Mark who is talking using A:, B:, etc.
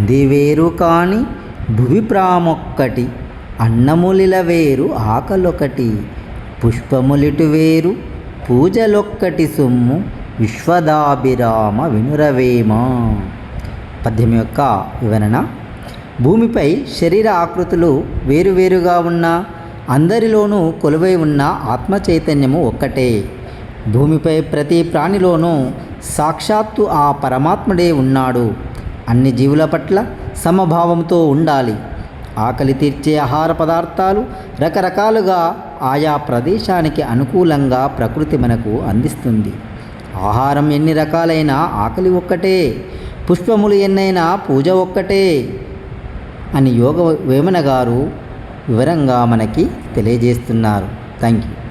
A: అంది వేరు కాని భువి ప్రామొక్కటి, అన్నములిల వేరు ఆకలొకటి, పుష్పములిటు వేరు పూజలొక్కటి సొమ్ము, విశ్వదాభిరామ వినురవేమ. పద్యం యొక్క వివరణ. భూమిపై శరీర ఆకృతులు వేరువేరుగా ఉన్న అందరిలోనూ కొలువై ఉన్న ఆత్మ చైతన్యము ఒక్కటే. భూమిపై ప్రతి ప్రాణిలోనూ సాక్షాత్తు ఆ పరమాత్ముడే ఉన్నాడు. అన్ని జీవుల పట్ల సమభావంతో ఉండాలి. ఆకలి తీర్చే ఆహార పదార్థాలు రకరకాలుగా ఆయా ప్రదేశానికి అనుకూలంగా ప్రకృతి మనకు అందిస్తుంది. ఆహారం ఎన్ని రకాలైన ఆకలి ఒక్కటే, పుష్పములు ఎన్నైనా పూజ ఒక్కటే అని యోగ వేమన గారు వివరంగా మనకి తెలియజేస్తున్నారు. Thank you.